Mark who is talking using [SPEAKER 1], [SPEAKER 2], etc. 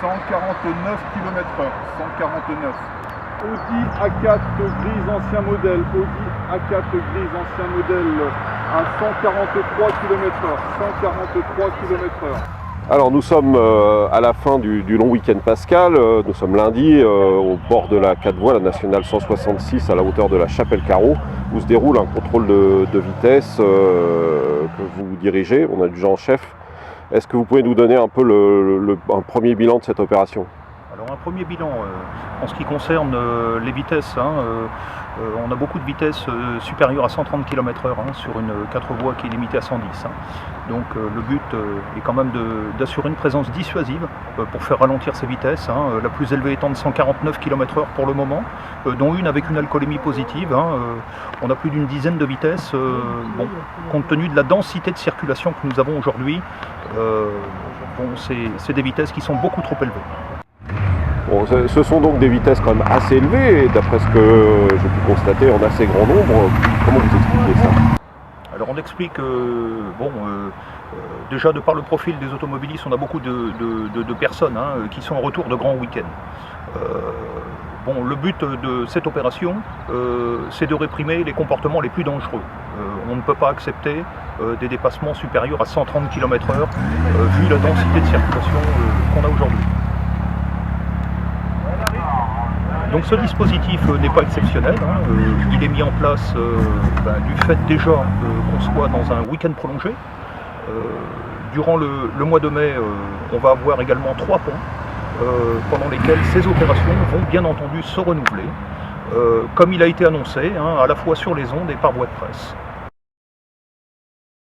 [SPEAKER 1] 149 km/h. 149. Audi A4 grise ancien modèle. Audi A4 grise ancien modèle à 143 km/h. 143 km/h.
[SPEAKER 2] Alors nous sommes à la fin du long week-end pascal, nous sommes lundi au bord de la 4 voies, la nationale 166 à la hauteur de la Chapelle-Carreau, où se déroule un contrôle de vitesse que vous dirigez, on a du en chef. Est-ce que vous pouvez nous donner un peu un premier bilan de cette opération ?
[SPEAKER 3] Alors un premier bilan en ce qui concerne les vitesses, on a beaucoup de vitesses supérieures à 130 km/h sur une 4 voies qui est limitée à 110. Donc le but est quand même d'assurer une présence dissuasive pour faire ralentir ces vitesses, la plus élevée étant de 149 km/h pour le moment, dont une avec une alcoolémie positive. On a plus d'une dizaine de vitesses, compte tenu de la densité de circulation que nous avons aujourd'hui, c'est des vitesses qui sont beaucoup trop élevées.
[SPEAKER 2] Bon, ce sont donc des vitesses quand même assez élevées, et d'après ce que j'ai pu constater en assez grand nombre. Comment vous expliquez ça ?
[SPEAKER 3] Alors on explique, déjà de par le profil des automobilistes, on a beaucoup de personnes qui sont en retour de grands week-ends. Le but de cette opération, c'est de réprimer les comportements les plus dangereux. On ne peut pas accepter des dépassements supérieurs à 130 km/h, vu la densité de circulation qu'on a aujourd'hui. Donc ce dispositif n'est pas exceptionnel, il est mis en place du fait déjà qu'on soit dans un week-end prolongé. Durant le mois de mai, on va avoir également 3 ponts pendant lesquels ces opérations vont bien entendu se renouveler, comme il a été annoncé, à la fois sur les ondes et par voie de presse.